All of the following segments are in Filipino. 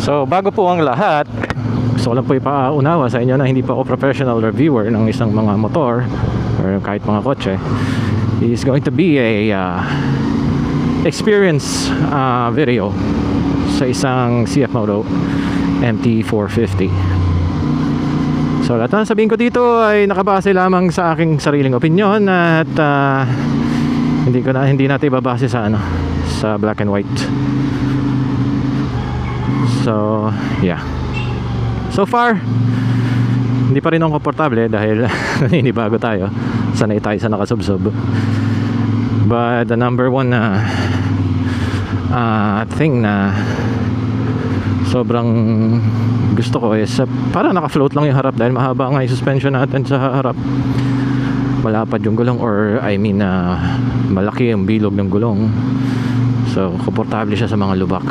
So bago po ang lahat, gusto ko lang po ipaunawa sa inyo na hindi pa ako professional reviewer ng isang mga motor or kahit mga kotse. It's going to be a experience video sa isang CF Moto MT450. So lahat na sabihin ko dito ay nakabase lamang sa aking sariling opinion at hindi natin ibabase sa sa black and white. So yeah, so far hindi pa rin ako komportable dahil naninibago tayo, sanay tayo sa nakasubsob. But the number one thing na sobrang gusto ko is para naka-float lang yung harap dahil mahaba nga yung suspension natin sa harap. Malapad yung gulong, or I mean malaki yung bilog ng gulong, so komportable siya sa mga lubak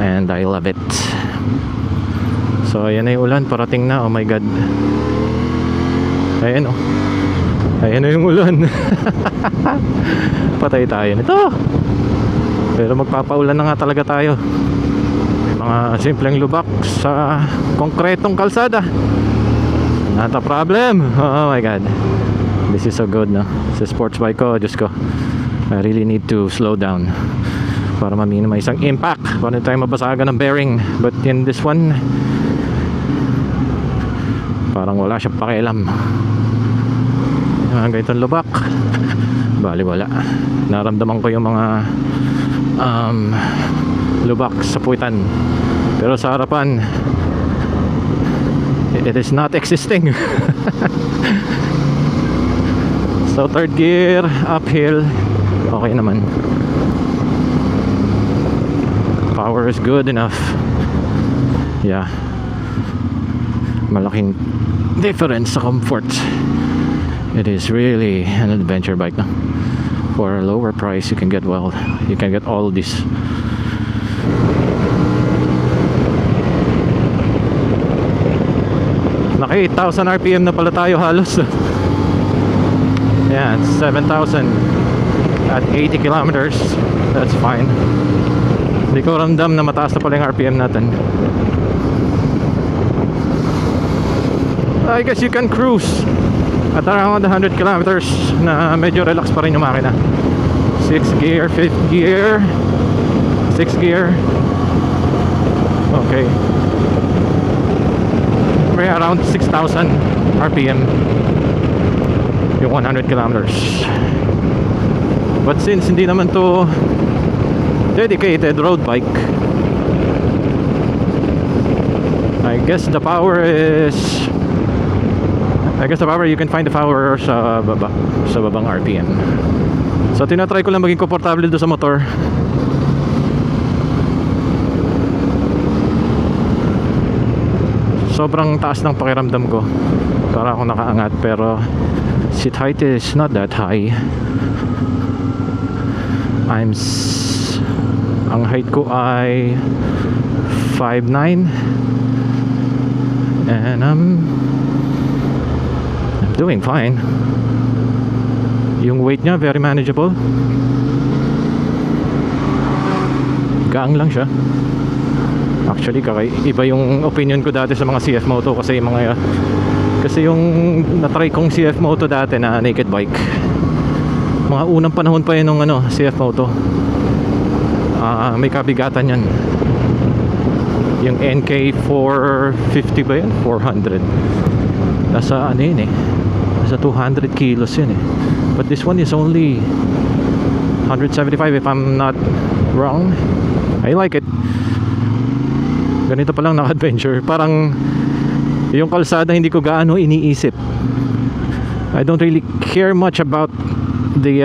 and I love it. So ayan na yung ulan, parating na. Oh my god, ayan oh, ayan na yung ulan. Patay tayo nito, pero magpapaulan na nga talaga tayo. Mga simpleng lubak sa konkretong kalsada, not a problem. Oh my god, this is so good, no? Sa sports bike ko, Diyos ko, I really need to slow down para ma-minimize ang impact, para hindi tayo mabasagan ng bearing. But in this one, parang wala siyang pakialam. Mga ganitong lubak, bali wala. Naramdaman ko yung mga lubak sa puwitan, pero sa harapan it is not existing. So third gear, uphill, okay naman. Power is good enough. Yeah, malaking difference sa comfort. It is really an adventure bike, no? For a lower price you can get all this. Naka 8,000 RPM na pala tayo halos. Yeah, 7,000 at 80 kilometers. That's fine. Hindi ko ramdam na mataas na pala yung RPM natin. I guess you can cruise at around 100 kilometers na medyo relax pa rin yung makina. 6th gear, 5th gear, 6th gear. Okay, may around 6,000 RPM yung 100 kilometers. But since hindi naman to dedicated road bike, I guess the power you can find the power sa babang RPM. So tinatry ko lang maging komportable doon sa motor. Sobrang taas ng pakiramdam ko, para ako nakaangat, pero seat height is not that high. Ang height ko ay 5'9", and I'm doing fine. Yung weight niya very manageable, gaang lang siya. Actually iba yung opinion ko dati sa mga CF Moto, kasi yung natry kong CF Moto dati na naked bike, mga unang panahon pa yun ng CF Moto, may kabigatan yan. Yung NK 450 ba yan? 400, nasa yun nasa 200 kilos yun but this one is only 175 if I'm not wrong. I like it. Ganito pa lang naka-adventure, parang yung kalsada hindi ko gaano iniisip. I don't really care much about the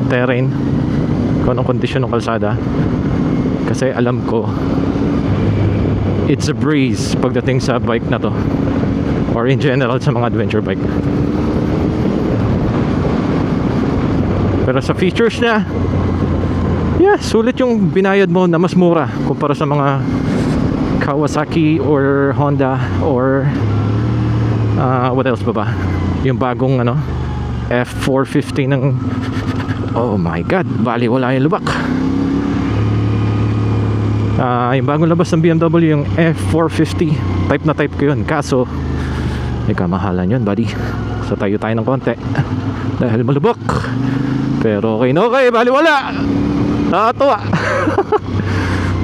terrain, kung anong kondisyon ng kalsada, kasi alam ko it's a breeze pagdating sa bike na to, or in general sa mga adventure bike. Pero sa features niya, yeah, sulit yung binayad mo na mas mura kumpara sa mga Kawasaki or Honda or what else ba yung bagong F450 ng, oh my god, bali wala yung lubak. Yung bagong labas ng BMW, yung F450, type na type ko yun, kaso may kamahalan yun, buddy. So tayo ng konti dahil malubok, pero okay na okay, baliwala, nakakatuwa.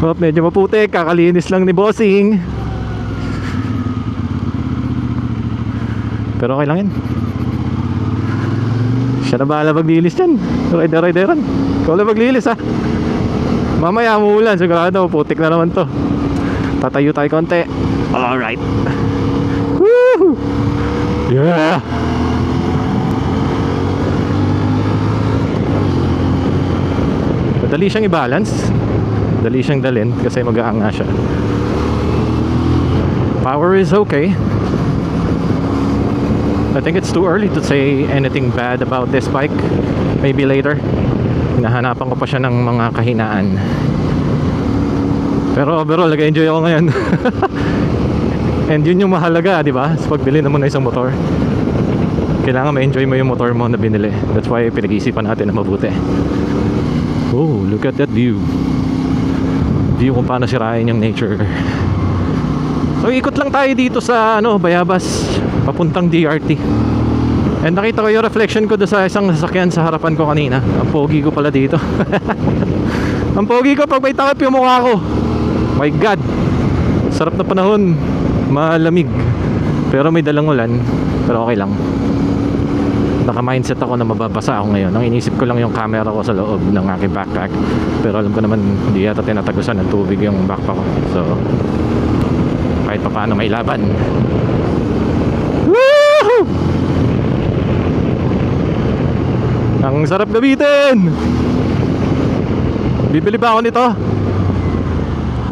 Oh, medyo maputi, kakalinis lang ni bossing, pero okay lang yun. Siya na bahala maglilis yan, rider-rideran. Ikaw lang maglilis ha. Mamaya umuulan, sigurado putik na naman to. Tatayo tayo konti. Alright. Woo! Yeah! Madali siyang i-balance, madali siyang dalhin kasi mag-aanga siya. Power is okay. I think it's too early to say anything bad about this bike. Maybe later. Hinahanapan ko pa siya ng mga kahinaan. Pero overall, nag-enjoy ako ngayon. And yun yung mahalaga, di ba? Sa pagbili naman ng isang motor, kailangan ma-enjoy mo yung motor mo na binili. That's why pinag-iisipan natin na mabuti. Oh, look at that view. View kung paano sirain yung nature. So ikot lang tayo dito sa Bayabas, papuntang DRT. And nakita ko yung reflection ko doon sa isang sasakyan sa harapan ko kanina. Ang pogi ko pala dito. Ang pogi ko pag may takip yung mukha ko. My God, sarap na panahon, malamig, pero may dalang ulan. Pero okay lang, naka-mindset ako na mababasa ako ngayon. Ang inisip ko lang yung camera ko sa loob ng aking backpack, pero alam ko naman hindi yata tinatagusan ng tubig yung backpack ko. So kahit pa paano may laban. Woohoo! Ang sarap gamitin. Bibili ba ako nito?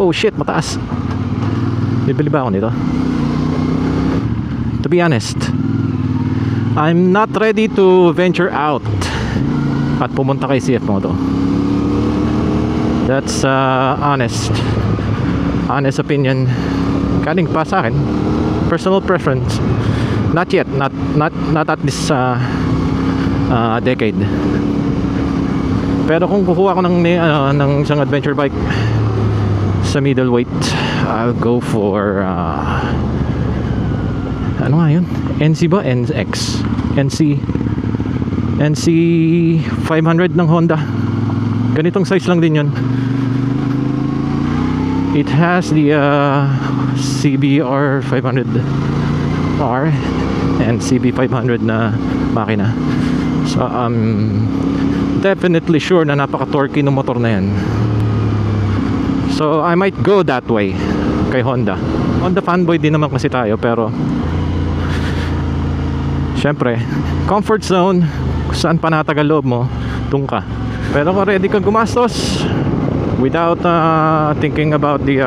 Oh shit, mataas. Bibili ba ako nito? To be honest, I'm not ready to venture out at pumunta kay CF Moto. That's honest opinion. Galing pa sa akin, personal preference. Not yet, not at this decade. Pero kung kukuha ko ng isang adventure bike sa middleweight, I'll go for ano nga yun? NC ba? NX? NC 500 ng Honda. Ganitong size lang din yun. It has the CBR 500R and CB 500 na makina. So definitely sure na napaka-torquey ng motor na yan. So I might go that way kay Honda. Honda fanboy din naman kasi tayo, pero syempre comfort zone, kung saan panatagal loob mo, doon ka. Pero kung ready ka gumastos without thinking about the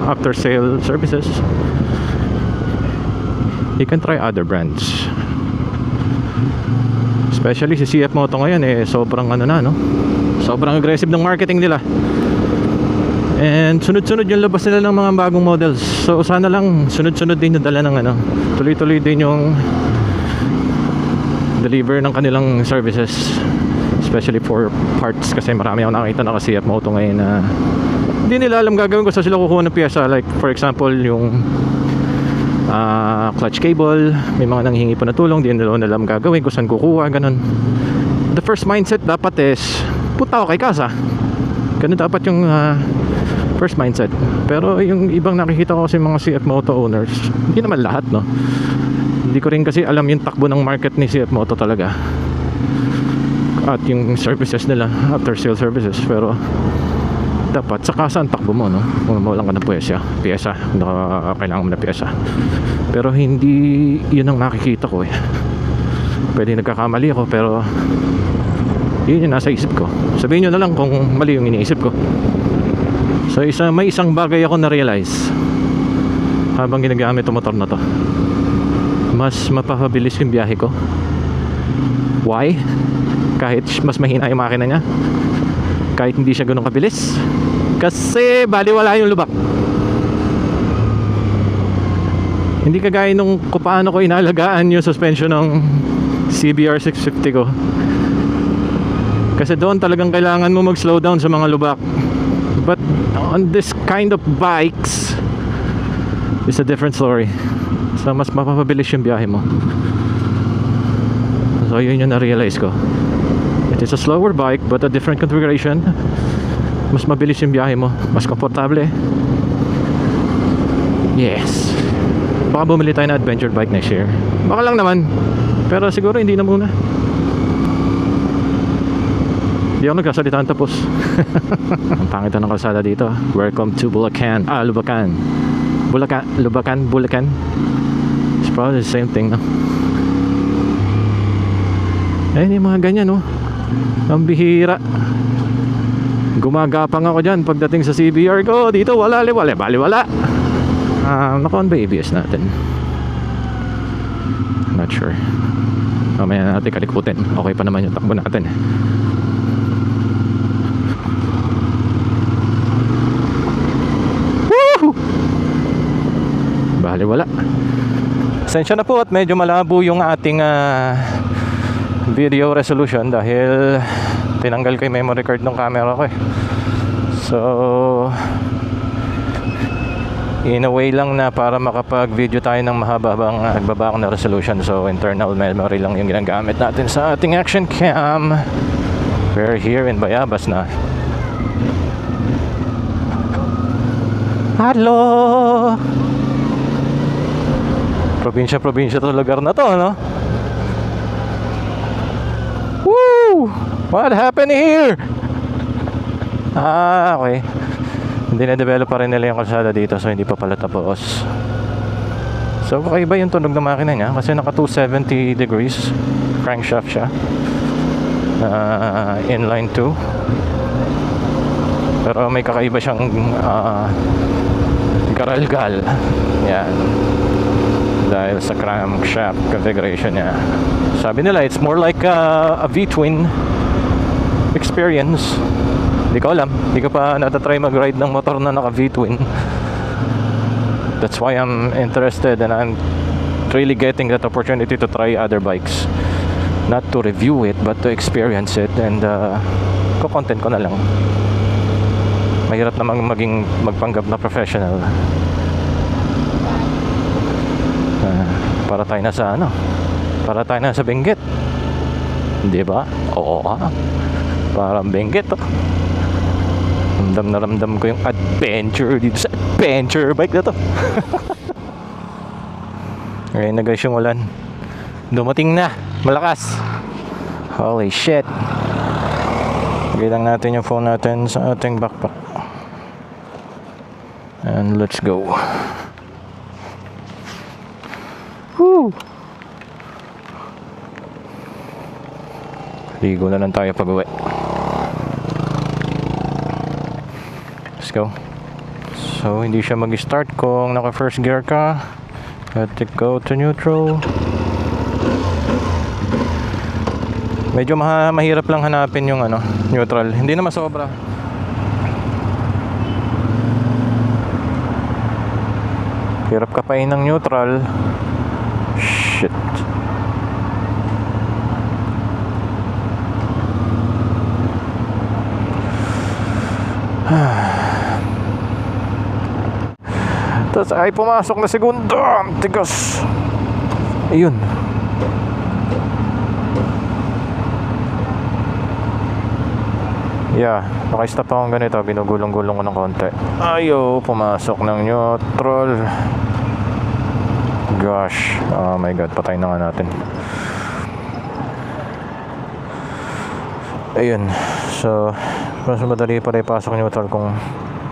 after sale services, you can try other brands. Especially si CF Moto ngayon sobrang sobrang aggressive ng marketing nila. And sunod-sunod yung labas nila ng mga bagong models. So sana lang sunod-sunod din yung dala ng tuloy-tuloy din yung deliver ng kanilang services, especially for parts, kasi marami akong nakita na CF Moto ngayon na hindi nila alam gagawin kung saan sila kukuha ng pyesa. Like for example yung clutch cable, may mga nanghihingi pa na tulong, hindi nila alam gagawin kung saan kukuha, ganun. The first mindset dapat is punta ako kay Casa, ganun dapat yung first mindset. Pero yung ibang nakikita ko kasi mga CF Moto owners, hindi naman lahat, no? Hindi ko rin kasi alam yung takbo ng market ni CF Moto talaga at yung services nila, after sale services. Pero dapat sa Casa ang takbo mo, no? Kung mawalan ka ng pyesa, kailangan mo na pyesa. Pero hindi yun ang nakikita ko Pwede nagkakamali ako, pero yun yung nasa isip ko. Sabihin nyo na lang kung mali yung iniisip ko. So may isang bagay ako na-realize habang ginagamit yung motor na to. Mas mapapabilis yung biyahe ko. Why? Kahit mas mahina yung makina niya, kahit hindi siya ganun kabilis, kasi baliwala yung lubak. Hindi kagaya nung kung paano ko inalagaan yung suspension ng CBR 650 ko. Kasi doon talagang kailangan mo mag slow down sa mga lubak. But on this kind of bikes, it's a different story. So mas mapapabilis yung biyahe mo. So yun yung na-realize ko. It is a slower bike but a different configuration. Mas mabilis yung biyahe mo, mas komportable. Yes. Baka bumili tayo na adventure bike next year. Baka lang naman. Pero siguro hindi na muna. Hindi ako nagkasalitaan tapos. Ang pangit ng kalsada dito. Welcome to Bulacan. Lubacan. Bulacan. It's probably the same thing, no? Yung mga ganyan, no? Ang bihira. Gumagapang ako dyan pagdating sa CBR ko. Dito wala. Naka-on ba ABS natin? Not sure. Mamaya natin kalikutin. Okay pa naman yung takbo natin. Wala. Pasensya na po at medyo malabo yung ating video resolution dahil tinanggal ko yung memory card ng camera ko eh. So in a way lang na para makapag-video tayo ng mahaba-habang nagbaba na resolution. So internal memory lang yung ginagamit natin sa ating action cam. We're here in Bayabas na. Hello! Probinsya to lugar na to, no? Woo! What happened here? Okay. Hindi na-develop pa rin nila yung kalsada dito, so hindi pa pala tapos. So kakaiba yung tunog ng makina niya kasi naka 270 degrees crankshaft siya. Inline 2. Pero may kakaiba siyang garalgal. Yan. Dahil sa crankshaft configuration niya. Sabi nila it's more like a V-twin experience. Hindi ko alam. Hindi ko pa natatry mag-ride ng motor na naka V-twin. That's why I'm interested and I'm really getting that opportunity to try other bikes. Not to review it but to experience it and ko-content ko na lang. Mahirap namang magpanggap na professional. Para tayo nasa para tayo nasa Benguet, di ba? Oo, parang Benguet, oh. Ramdam ko yung adventure dito sa adventure bike na to. Ngayon na guys yung ulan, dumating na, malakas. Holy shit. Lagay lang natin yung phone natin sa ating backpack and let's go. Woo! Ligo na lang tayo pag uwi. Let's go. So hindi siya mag-start kung naka first gear ka. Let it go to neutral. Medyo mahirap lang hanapin yung neutral. Hindi naman sobra. Hirap kapain ng neutral. Shit. Tapos ay pumasok na segundo. Tigas. Ayun. Yeah, naka-stop akong ganito. Binugulong-gulong ko ng konti. Ayaw, pumasok ng neutral. Gosh, oh my god, patay na nga natin. Ayun, so mas madali pa rin pasok neutral kung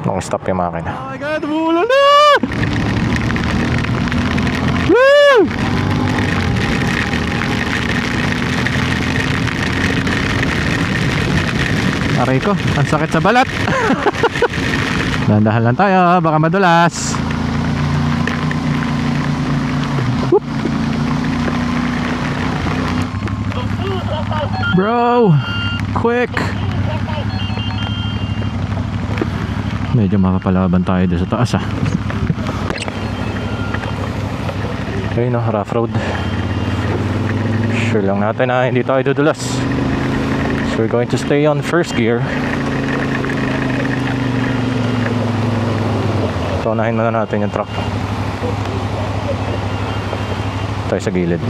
nang-stop yung makina. Oh my god, umuulan na! Woo! Aray ko, ang sakit sa balat. Dahan-dahan lang tayo, baka madulas. Bro, quick. Medyo makapalaban tayo doon sa taas Okay, no, rough road. Sure lang natin na hindi tayo dudulas. So we're going to stay on first gear. So unahin muna natin yung truck. Tayo sa gilid.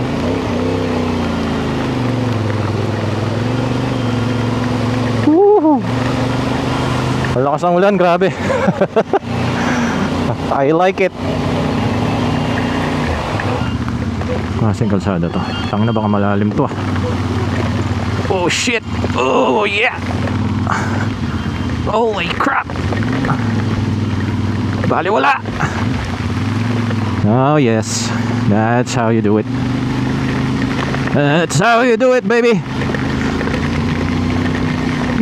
Woohoo! Malakas ang ulan, grabe. I like it. Masing kalsada to. Tangin na, baka malalim to ah. Oh shit! Oh yeah! Holy crap! Baliwala! Oh yes, that's how you do it. That's how you do it, baby!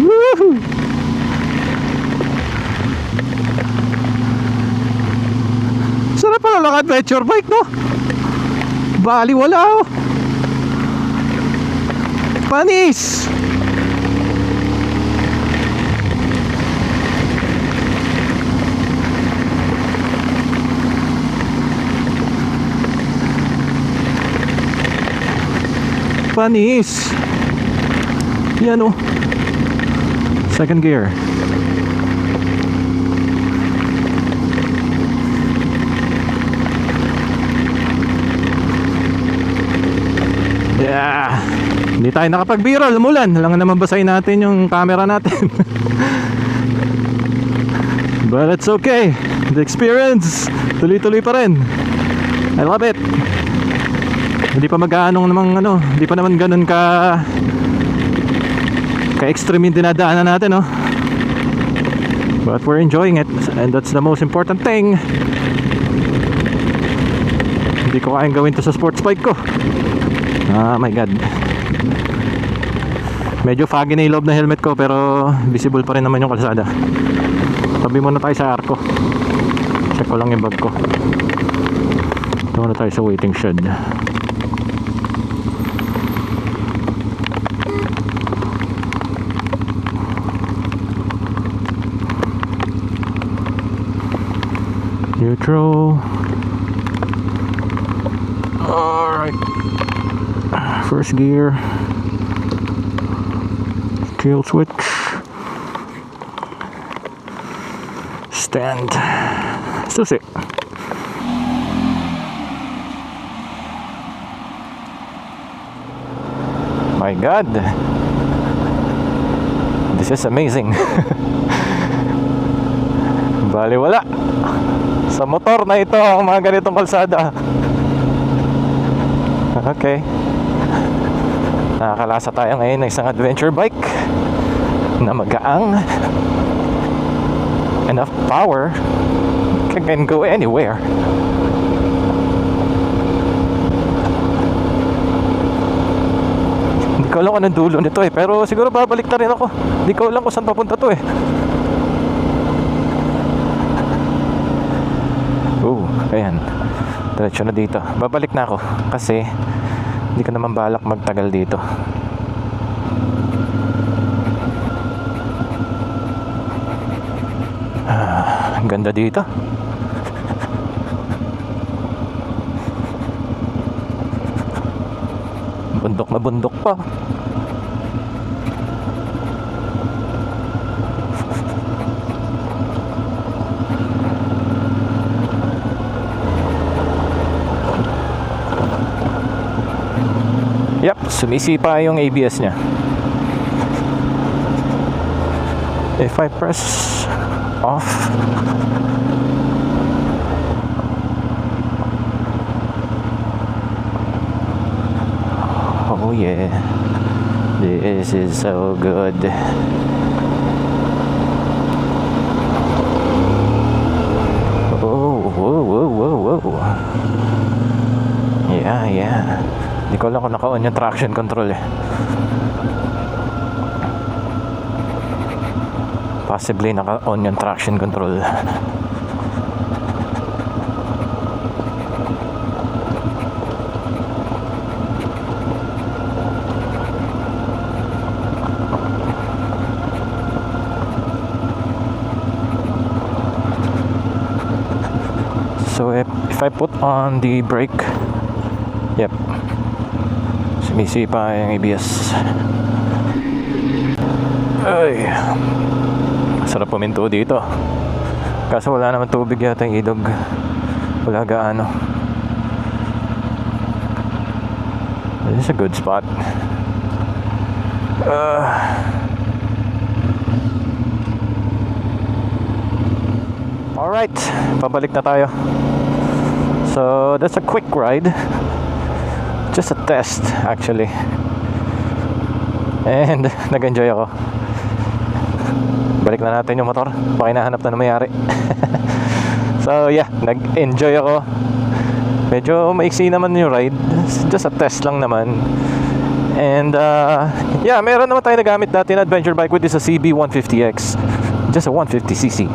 Woohoo! Sarap pala lang adventure bike, no? Baliwala oh! Panis! Panis! Yan oh. Second gear. Yeah. Hindi tayo nakapag-viral, umulan. Lang naman basahin natin yung camera natin. But it's okay. The experience, tuloy-tuloy pa rin. I love it. Hindi pa mag-aanong namang ano, hindi pa naman ganun ka-extreme yung dinadaanan natin, no? But we're enjoying it, and that's the most important thing. Hindi ko kayang gawin to sa sports bike ko. Ah my god. Medyo foggy na yung loob na helmet ko, pero visible pa rin naman yung kalsada. Tabi muna tayo sa arko. Check ko lang yung bag ko. Ito muna tayo sa waiting shed. Neutral. Alright. First gear. Kill switch. Stand. Susi. My god. This is amazing. Baliwala. Sa motor na ito ang mga ganitong kalsada. Okay. Nakakalasa tayo ngayon ng isang adventure bike na magaang, enough power, can go anywhere. Hindi ko alam kung anong dulo nito eh, pero siguro babalik na rin ako. Hindi ko alam kung saan papunta to eh. Ayan, diretso na dito. Babalik na ako kasi hindi ko naman balak magtagal dito. Ang ganda dito. Bundok na bundok pa. Yep, sumisipa yung ABS niya. If I press off, oh yeah, this is so good. Oh, whoa, whoa, whoa, whoa. Yeah. Hindi ko alam kung naka-on yung traction control eh. Possibly naka-on yung traction control. So if I put on the brake, yep, sumisipa yung ABS. Ay, sarap puminto dito. Kaso wala naman tubig yata yung ilog. Wala gaano. This is a good spot. Alright, pabalik na tayo. So that's a quick ride. Just a test actually. And nag-enjoy ako. Balik na natin yung motor. Baka hinahanap na mayari. So yeah, nag-enjoy ako. Medyo maiksi naman yung ride. Just a test lang naman. And yeah, meron naman tayo nagamit dati na adventure bike, with this a CB150X. Just a 150cc.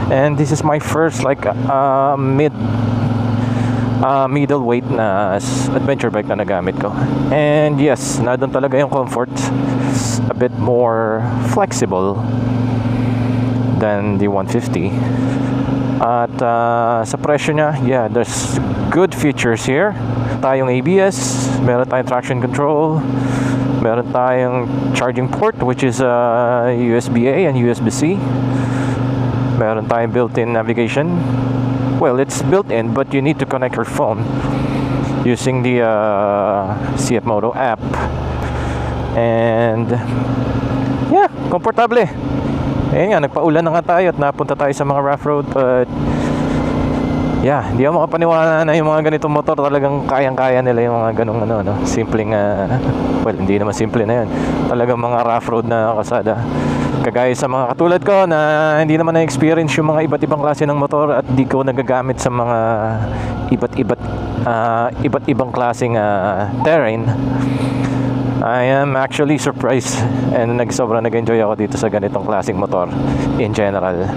And this is my first like middleweight na adventure bike na nagamit ko. And yes, nandun talaga yung comfort. It's a bit more flexible than the 150. At sa presyo niya, yeah, there's good features here. Tayong ABS, meron tayong traction control, meron tayong charging port, which is USB-A and USB-C. Meron tayong built-in navigation. Well, it's built-in, but you need to connect your phone using the CF Moto app. And yeah, komportable. Ayun nga, nagpaulan na nga tayo at napunta tayo sa mga rough road. But yeah, hindi ako makapaniwala na yung mga ganitong motor talagang kayang-kaya nila yung mga ganong simpleng well, hindi naman simple na yun. Talagang mga rough road na kasada. Kagaya sa mga katulad ko na hindi naman na-experience yung mga iba't ibang klase ng motor at di ko nagagamit sa mga iba't ibang klaseng terrain. I am actually surprised and sobrang nag-enjoy ako dito sa ganitong klaseng motor in general.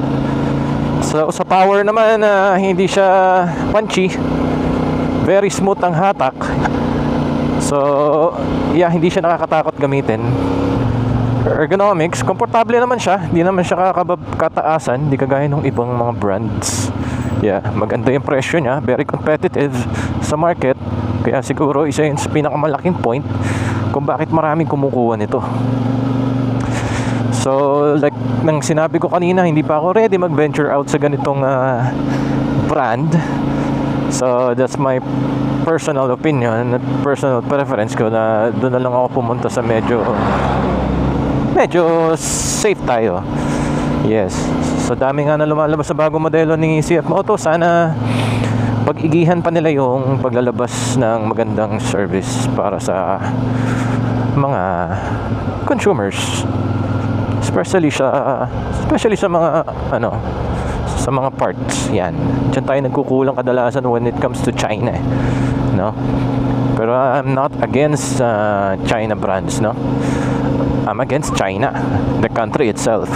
So sa power naman, hindi siya punchy, very smooth ang hatak. So yeah, hindi siya nakakatakot gamitin. Ergonomics, komportable naman siya, hindi naman siya kataasan, hindi kagaya ng ibang mga brands. Yeah, maganda yung presyo niya, very competitive sa market. Kaya siguro isa yun sa pinakamalaking point kung bakit maraming kumukuha nito. So like nang sinabi ko kanina, hindi pa ako ready mag-venture out sa ganitong brand. So that's my personal opinion at personal preference ko, na doon na lang ako pumunta sa medyo safe tayo. Yes. So dami nga na lumalabas sa bagong modelo ni CF Moto. Sana pag-igihan pa nila yung paglalabas ng magandang service para sa mga consumers, especially sa mga sa mga parts. Yan, diyan tayo nagkukulang kadalasan when it comes to China, no? Pero I'm not against China brands, no? I'm against China, the country itself.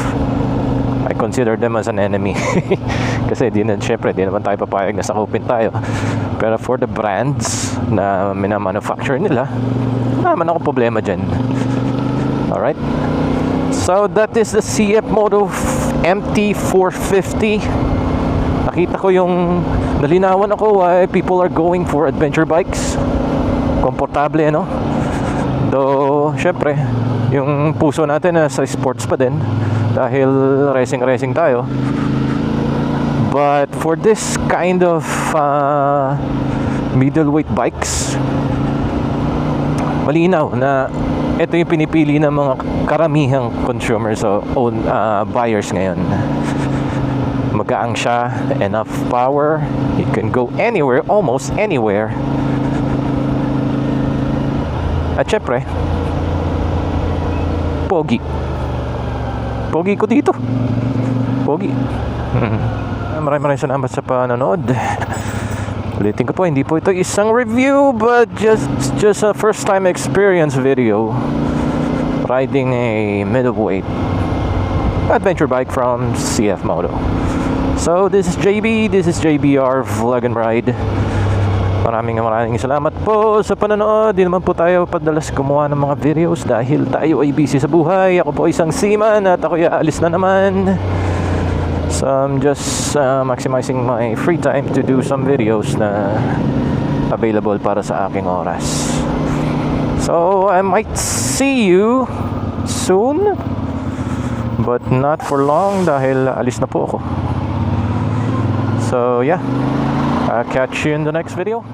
I consider them as an enemy. Kasi syempre di naman tayo papayag na sakupin tayo. Pero for the brands na minamanufacture nila, naman ako problema dyan. Alright, so that is the CF Moto MT450. Nakita ko yung nalinawan ako why people are going for adventure bikes. Komportable, no? Though syempre yung puso natin sa sports pa din, dahil racing tayo. But for this kind of middleweight bikes, malinaw na ito yung pinipili ng mga karamihang consumers o buyers ngayon. Magaang siya, enough power, it can go anywhere, almost anywhere. At syempre, pogi ko dito. Pogi. Maraming salamat sa panonood. Ulitin ko po, hindi po ito isang review, but just a first time experience video riding a middleweight adventure bike from CF Moto. So this is JB, this is JBR Vlog and Ride. Maraming salamat po sa panonood. Di naman po tayo padalas gumawa ng mga videos dahil tayo ay busy sa buhay. Ako po isang seaman at ako aalis na naman. So I'm just maximizing my free time to do some videos na available para sa aking oras. So I might see you soon, but not for long dahil alis na po ako. So yeah, I'll catch you in the next video.